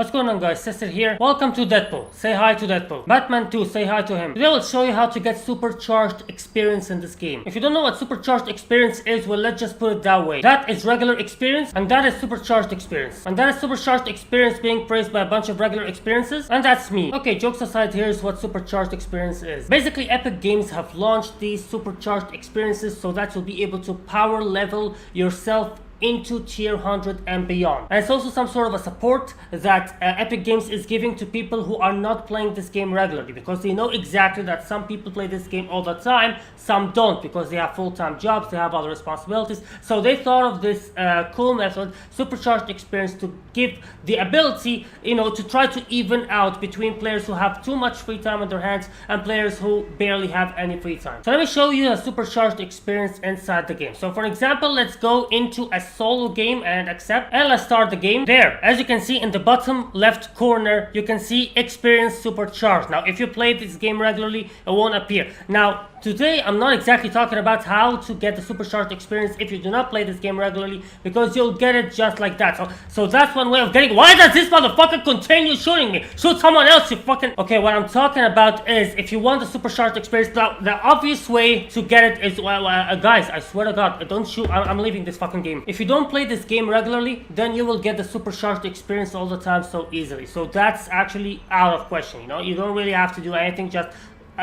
What's going on, guys? Sister here. Welcome to Deadpool. Say hi to Deadpool. Batman 2, say hi to him. Today I'll show you how to get supercharged experience in this game. If you don't know what supercharged experience is, well, let's just put it that way. That is regular experience, and that is supercharged experience. And that is supercharged experience being praised by a bunch of regular experiences, and that's me. Okay, jokes aside, here's what supercharged experience is. Basically, Epic Games have launched these supercharged experiences so that you'll be able to power level yourself into tier 100 and beyond. And it's also some sort of a support that Epic Games is giving to people who are not playing this game regularly, because they know exactly that some people play this game all the time, some don't, because they have full-time jobs, they have other responsibilities. So they thought of this cool method, supercharged experience, to give the ability, to try to even out between players who have too much free time on their hands and players who barely have any free time. So let me show you a supercharged experience inside the game. So for example, let's go into a solo game and accept, and let's start the game. There, as you can see in the bottom left corner, you can see experience supercharged. Now if you play this game regularly, it won't appear. Now today I'm not exactly talking about how to get the supercharged experience if you do not play this game regularly, because you'll get it just like that. So that's one way of getting. Why does this motherfucker continue shooting me? Shoot someone else, you fucking. Okay, what I'm talking about is, if you want the supercharged experience, the obvious way to get it is, guys, I swear to God, don't shoot. I'm leaving this fucking game. If you don't play this game regularly, then you will get the supercharged experience all the time so easily. So that's actually out of question. You don't really have to do anything. Just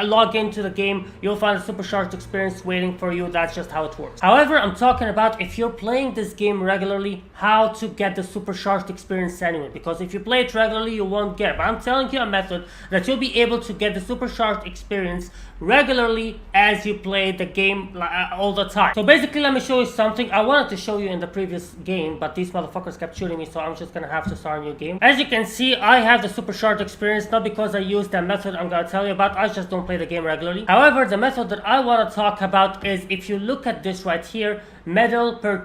log into the game, you'll find a supercharged experience waiting for you. That's just how it works. However, I'm talking about if you're playing this game regularly, how to get the supercharged experience anyway, because if you play it regularly, you won't get it. But I'm telling you a method that you'll be able to get the supercharged experience regularly as you play the game all the time. So basically, let me show you something I wanted to show you in the previous game, but these motherfuckers kept shooting me, so I'm just gonna have to start a new game. As you can see, I have the supercharged experience, not because I used the method I'm gonna tell you about. I just don't play the game regularly. However, the method that I want to talk about is, if you look at this right here, medal per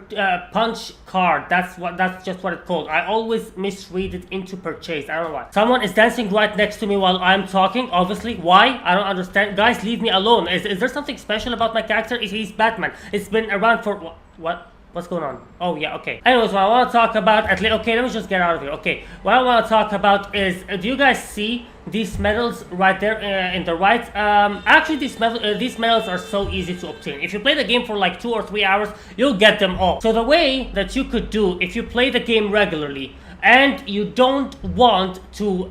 punch card. That's just what it's called. I always misread it into purchase. I don't know why. Someone is dancing right next to me while I'm talking. Obviously, why? I don't understand. Guys, leave me alone. Is there something special about my character? He's Batman. It's been around for what? What's going on? Oh yeah, okay. Anyways, what I want to talk about, okay, let me just get out of here. Okay, what I want to talk about is, do you guys see these medals right there in the right? Actually, these medals are so easy to obtain. If you play the game for like 2 or 3 hours, you'll get them all. So the way that you could do, if you play the game regularly, and you don't want to,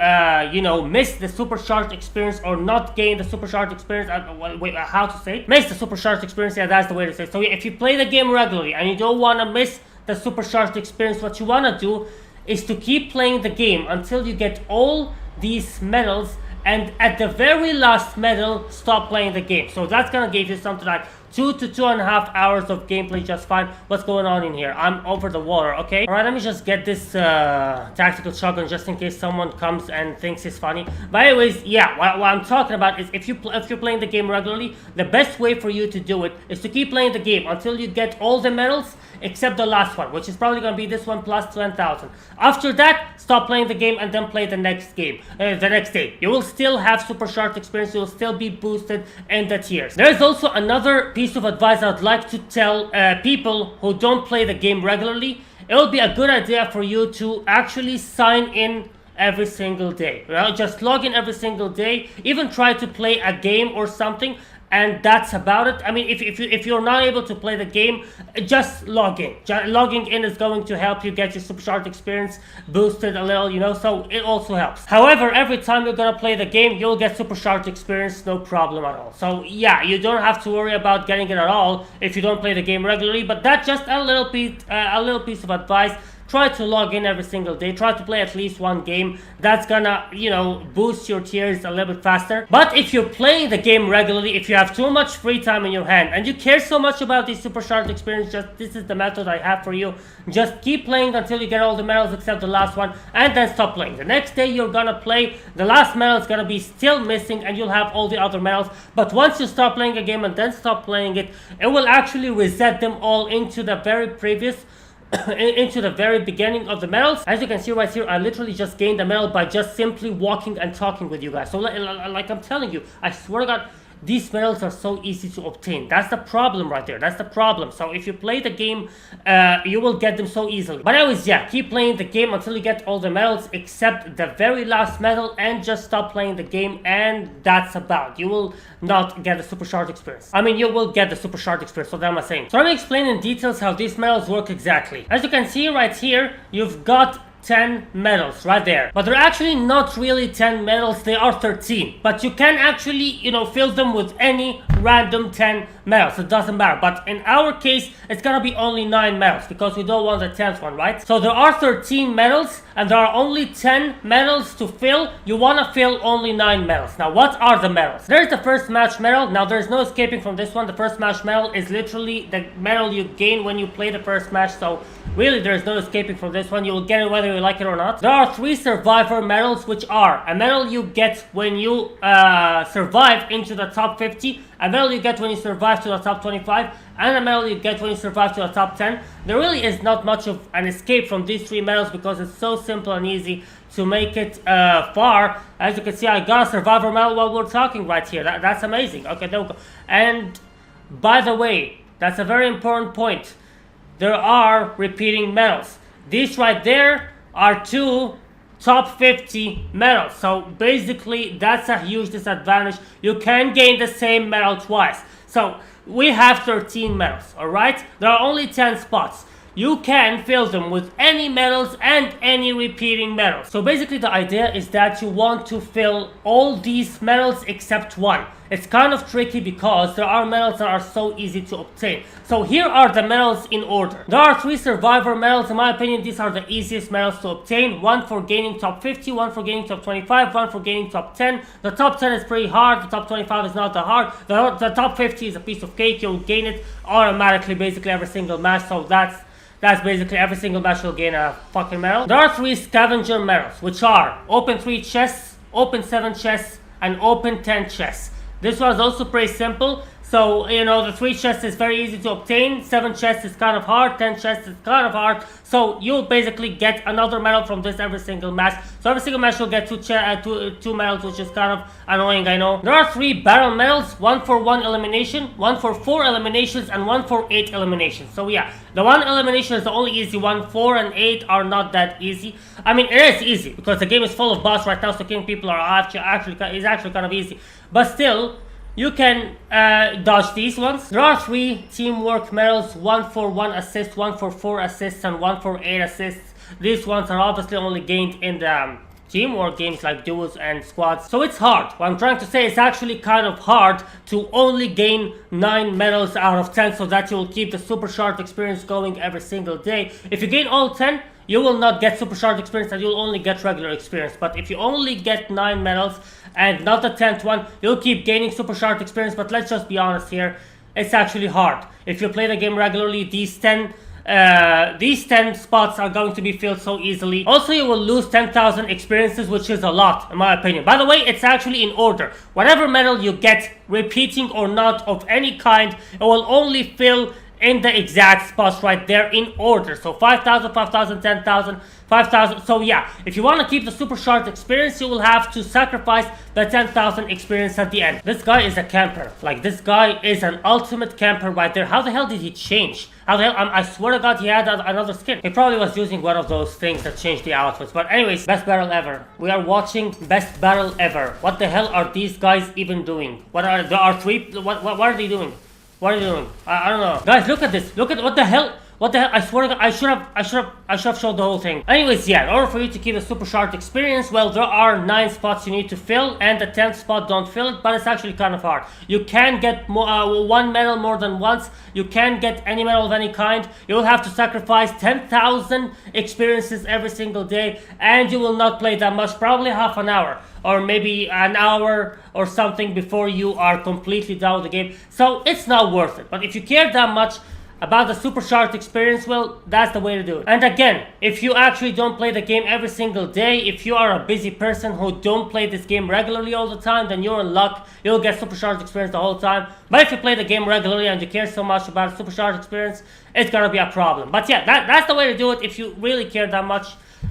miss the supercharged experience, or not gain the supercharged experience, how to say it? Miss the supercharged experience, yeah, that's the way to say it. So if you play the game regularly and you don't want to miss the supercharged experience, what you want to do is to keep playing the game until you get all these medals, and at the very last medal, stop playing the game. So that's gonna give you something like 2 to 2.5 hours of gameplay just fine. What's going on in here? I'm over the water, okay? Alright, let me just get this tactical shotgun just in case someone comes and thinks it's funny. But anyways, yeah, what I'm talking about is, if you're playing the game regularly, the best way for you to do it is to keep playing the game until you get all the medals except the last one, which is probably going to be this one plus 10,000. After that, stop playing the game and then play the next game, the next day. You will still have supercharged experience. You will still be boosted in the tiers. There is also another piece of advice I'd like to tell people who don't play the game regularly. It would be a good idea for you to actually sign in every single day. Just log in every single day. Even try to play a game or something, and that's about it. I mean, if you're not able to play the game, just log in. Logging in is going to help you get your supercharged experience boosted a little, so it also helps. However, every time you're gonna play the game, you'll get supercharged experience, no problem at all. So yeah, you don't have to worry about getting it at all if you don't play the game regularly. But that's just a little piece of advice. Try to log in every single day. Try to play at least one game. That's gonna, boost your tiers a little bit faster. But if you're playing the game regularly, if you have too much free time in your hand and you care so much about this supercharged experience, this is the method I have for you. Just keep playing until you get all the medals except the last one, and then stop playing. The next day you're gonna play, the last medal is gonna be still missing, and you'll have all the other medals. But once you stop playing a game and then stop playing it, it will actually reset them all into the very previous into the very beginning of the medals. As you can see right here, I literally just gained the medal by just simply walking and talking with you guys. So like I'm telling you, I swear to God, these medals are so easy to obtain. That's the problem right there. That's the problem. So if you play the game, you will get them so easily. But anyways, yeah, keep playing the game until you get all the medals except the very last medal, and just stop playing the game, and that's about. You will not get the supercharged experience. I mean, you will get the supercharged experience, so that I'm saying. So let me explain in details how these medals work exactly. As you can see right here, you've got 10 medals right there, but they're actually not really 10 medals, they are 13, but you can actually, you know, fill them with any random 10 medals. It doesn't matter, but in our case it's gonna be only 9 medals because we don't want the 10th one, right? So there are 13 medals and there are only 10 medals to fill. You want to fill only 9 medals. Now what are the medals? There's the first match medal. Now there's no escaping from this one. The first match medal is literally the medal you gain when you play the first match, so really there's no escaping from this one. You will get it whether you like it or not. There are 3 survivor medals, which are a medal you get when you survive into the top 50, a medal you get when you survive to the top 25, and a medal you get when you survive to the top 10. There really is not much of an escape from these 3 medals because it's so simple and easy to make it far. As you can see, I got a survivor medal while we're talking right here. That's amazing. Okay, there we go. And by the way, that's a very important point. There are repeating medals. These right there are 2 top 50 medals. So basically that's a huge disadvantage. You can gain the same medal twice. So we have 13 medals, alright? There are only 10 spots. You can fill them with any medals and any repeating medals. So basically the idea is that you want to fill all these medals except one. It's kind of tricky because there are medals that are so easy to obtain. So here are the medals in order. There are 3 survivor medals. In my opinion, these are the easiest medals to obtain. One for gaining top 50, one for gaining top 25, one for gaining top 10. The top 10 is pretty hard. The top 25 is not that hard. The top 50 is a piece of cake. You'll gain it automatically basically every single match. So that's basically every single match you'll gain a fucking medal. There are 3 scavenger medals, which are open 3 chests, open 7 chests, and open 10 chests. This one is also pretty simple. So, you know, the 3 chests is very easy to obtain, 7 chests is kind of hard, 10 chests is kind of hard. So you'll basically get another medal from this every single match. So every single match you'll get 2 medals, which is kind of annoying, I know. There are 3 battle medals, 1 for 1 elimination, 1 for 4 eliminations, and 1 for 8 eliminations. So yeah, the 1 elimination is the only easy one. 4 and 8 are not that easy. I mean, it is easy because the game is full of bots right now, so killing people is actually kind of easy. But still, you can dodge these ones. There are 3 teamwork medals, 1 for 1 assist, 1 for 4 assists, and 1 for 8 assists. These ones are obviously only gained in the teamwork games like duos and squads. So it's hard. What I'm trying to say is actually kind of hard to only gain 9 medals out of 10 so that you will keep the supercharged experience going every single day. If you gain all 10, you will not get supercharged experience and you'll only get regular experience. But if you only get 9 medals and not the 10th one, you'll keep gaining supercharged experience. But let's just be honest here, it's actually hard. If you play the game regularly, these 10 spots are going to be filled so easily. Also, you will lose 10,000 experiences, which is a lot in my opinion. By the way, it's actually in order. Whatever medal you get, repeating or not of any kind, it will only fill in the exact spots right there in order. So 5,000, 5,000, 10,000, 5,000. So yeah, if you want to keep the supercharged experience, you will have to sacrifice the 10,000 experience at the end. This guy is a camper. Like, this guy is an ultimate camper right there. How the hell did he change? How the hell? I swear to God, he had another skin. He probably was using one of those things that changed the outfits. But anyways, best battle ever. We are watching best battle ever. What the hell are these guys even doing? What are are they doing? What are you doing? I don't know. Guys, look at this. Look at what the hell. What the hell? I swear to God, I should have showed the whole thing. Anyways, yeah, in order for you to keep the supercharged experience, well, there are 9 spots you need to fill, and the 10th spot don't fill it, but it's actually kind of hard. You can get 1 medal more than once. You can get any medal of any kind. You will have to sacrifice 10,000 experiences every single day, and you will not play that much, probably half an hour. Or maybe an hour or something before you are completely done with the game. So it's not worth it. But if you care that much about the supercharged experience, well, that's the way to do it. And again, if you actually don't play the game every single day, if you are a busy person who don't play this game regularly all the time, then you're in luck. You'll get supercharged experience the whole time. But if you play the game regularly and you care so much about supercharged experience, it's gonna be a problem. But yeah, that's the way to do it. If you really care that much,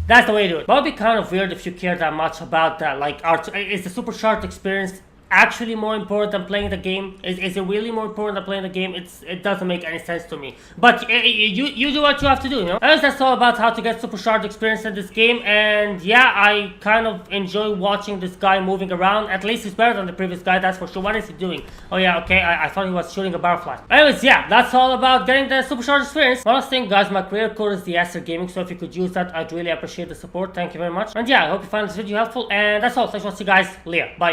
that's the way to do it. But it would be kind of weird if you care that much about that. Like, is the supercharged experience actually more important than playing the game? Is it really more important than playing the game? It doesn't make any sense to me. But you do what you have to do, you know? Anyways, that's all about how to get supercharged experience in this game. And yeah, I kind of enjoy watching this guy moving around. At least he's better than the previous guy, that's for sure. What is he doing? Oh yeah, okay, I thought he was shooting a butterfly. Anyways, yeah, that's all about getting the supercharged experience. One last thing, guys, my creator code is TheAserGaming, so if you could use that, I'd really appreciate the support. Thank you very much. And yeah, I hope you found this video helpful. And that's all. Thanks for watching, guys. Leah. Bye.